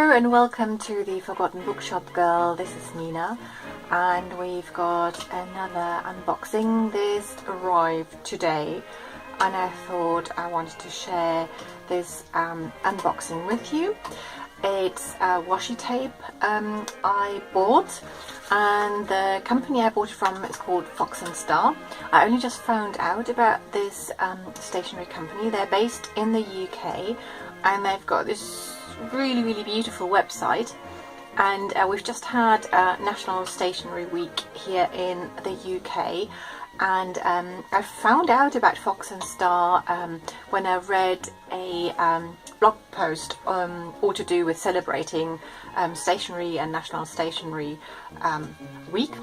Hello and welcome to the Forgotten Bookshop Girl. This is Nina and we've got another unboxing. This arrived today and I thought I wanted to share this unboxing with you. It's a washi tape I bought, and the company I bought it from is called Fox and Star. I only just found out about this stationery company. They're based in the UK and they've got this really beautiful website, and we've just had National Stationery Week here in the UK, and I found out about Fox and Star when I read a blog post all to do with celebrating stationery and National Stationery Week.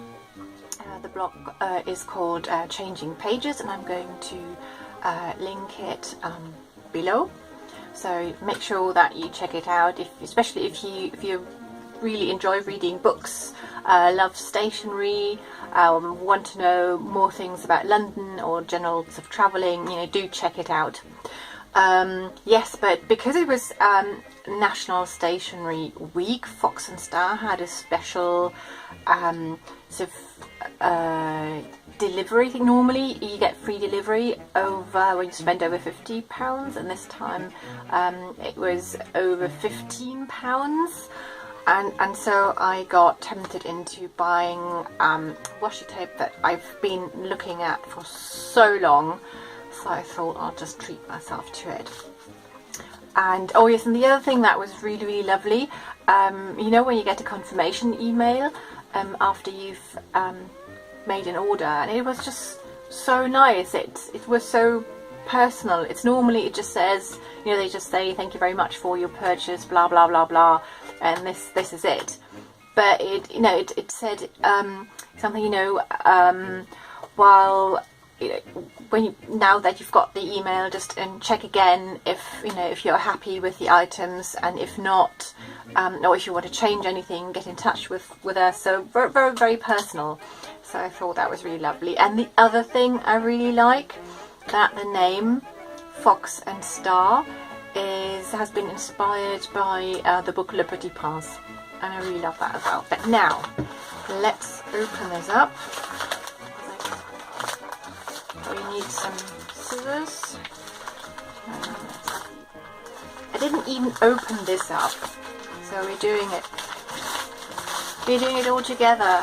The blog is called Changing Pages, and I'm going to link it below. So make sure that you check it out, especially if you really enjoy reading books, love stationery, want to know more things about London or general sort of travelling, do check it out. Yes, but because it was National Stationery Week, Fox and Star had a special sort of delivery. I think normally you get free delivery over when you spend over £50, and this time it was over £15. And so I got tempted into buying washi tape that I've been looking at for so long, so I thought I'll just treat myself to it. And oh yes, and the other thing that was really lovely, when you get a confirmation email after you've made an order, and it was just so nice. It was so personal. It's normally, it just says, they just say thank you very much for your purchase, blah blah blah blah, and this is it. But it said something, while now that you've got the email, just check again if you're happy with the items, and if not, or if you want to change anything, get in touch with us. So very personal. So I thought that was really lovely. And the other thing I really like, that the name Fox and Star has been inspired by the book Le Petit Prince, and I really love that as well. But now let's open this up. We need some scissors. I didn't even open this up, so we're doing it all together.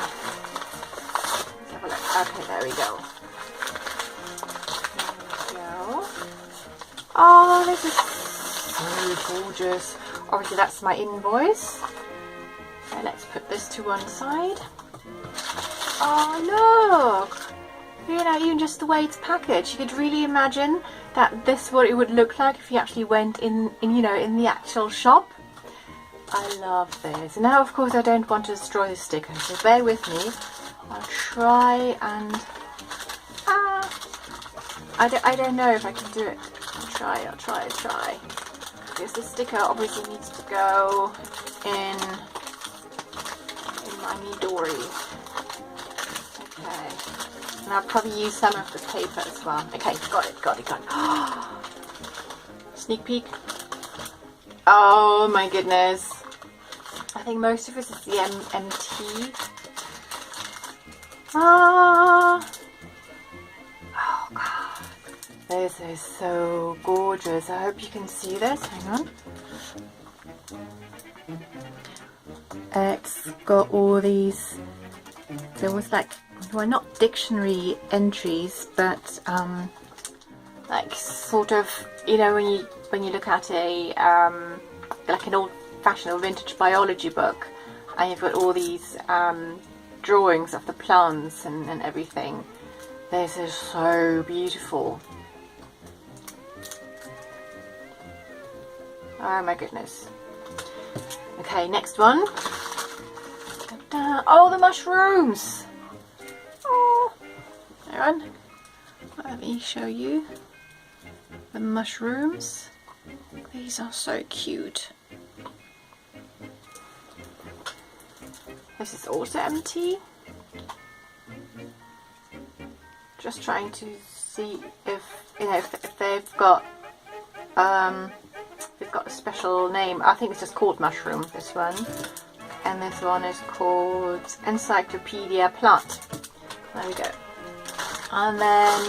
Let's have a look. Okay, there we go. Oh, this is so gorgeous. Obviously that's my invoice. So let's put this to one side. Oh look! Even just the way it's packaged, you could really imagine that this is what it would look like if you actually went in the actual shop. I love this. And now of course I don't want to destroy the sticker, so bear with me. I'll try and I don't know if I can do it. I'll try. Because the sticker obviously needs to go in my Midori. Okay. And I'll probably use some of the paper as well. Okay, got it. Sneak peek. Oh my goodness. I think most of this is the MT. Oh god. This is so gorgeous. I hope you can see this. Hang on. It's got all these, there was like, well, not dictionary entries, but like sort of, when you look at a like an old-fashioned or vintage biology book, and you've got all these drawings of the plants and everything. This is so beautiful. Oh my goodness. Okay, next one. Oh, the mushrooms! Oh, hang on. Let me show you the mushrooms. These are so cute. This is also empty. Just trying to see if if they've got if they've got a special name. I think it's just called Mushroom, this one. And this one is called Encyclopedia Plant. There we go. And then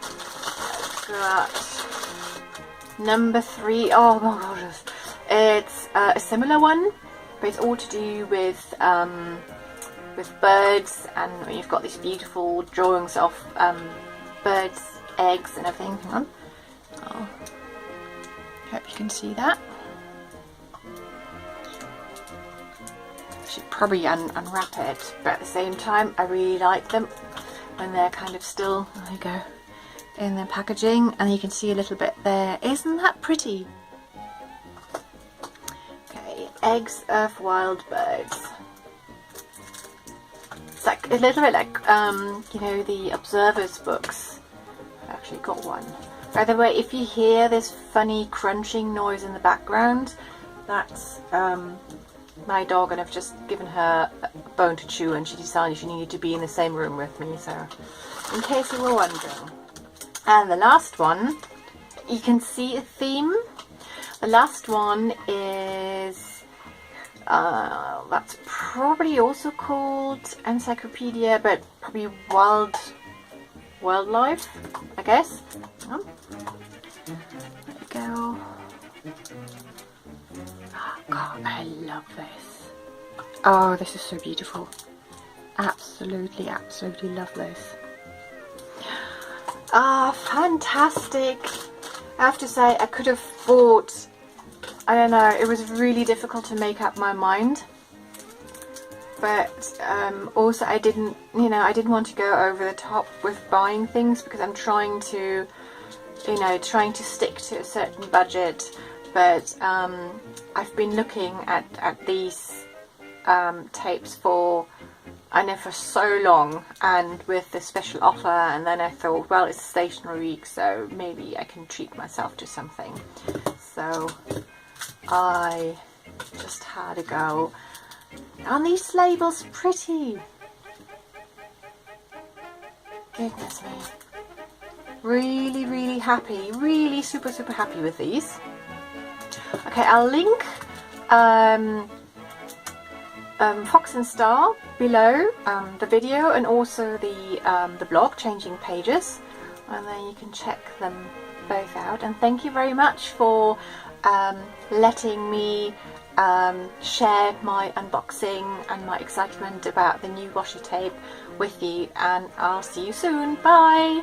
I've got number 3. Oh my gosh, it's a similar one, but it's all to do with birds, and you've got these beautiful drawings of birds, eggs, and everything. Hang on. Oh, hope you can see that. Should probably unwrap it, but at the same time I really like them when they're kind of still, there you go, in their packaging, and you can see a little bit there. Isn't that pretty? Okay, eggs of wild birds. It's like a little bit like you know, the Observer's books. I've actually got one. By the way, if you hear this funny crunching noise in the background, that's my dog, and I've just given her a bone to chew, and she decided she needed to be in the same room with me, so in case you were wondering. And the last one, you can see a theme. The last one is that's probably also called Encyclopedia, but probably wildlife, I guess. There we go. Oh, God, I love this. Oh, this is so beautiful. Absolutely, absolutely love this. Ah, fantastic. I have to say, I could have bought, I don't know, it was really difficult to make up my mind. But also I didn't want to go over the top with buying things, because I'm trying to, you know, stick to a certain budget. But I've been looking at these tapes for, I know, for so long, and with the special offer, and then I thought, well, it's stationery week, so maybe I can treat myself to something. So I just had a go. Aren't these labels pretty? Goodness me. Really, really happy. Really super, super happy with these. Okay, I'll link Fox and Star below the video, and also the blog, Changing Pages, and then you can check them both out. And thank you very much for letting me share my unboxing and my excitement about the new washi tape with you, and I'll see you soon. Bye!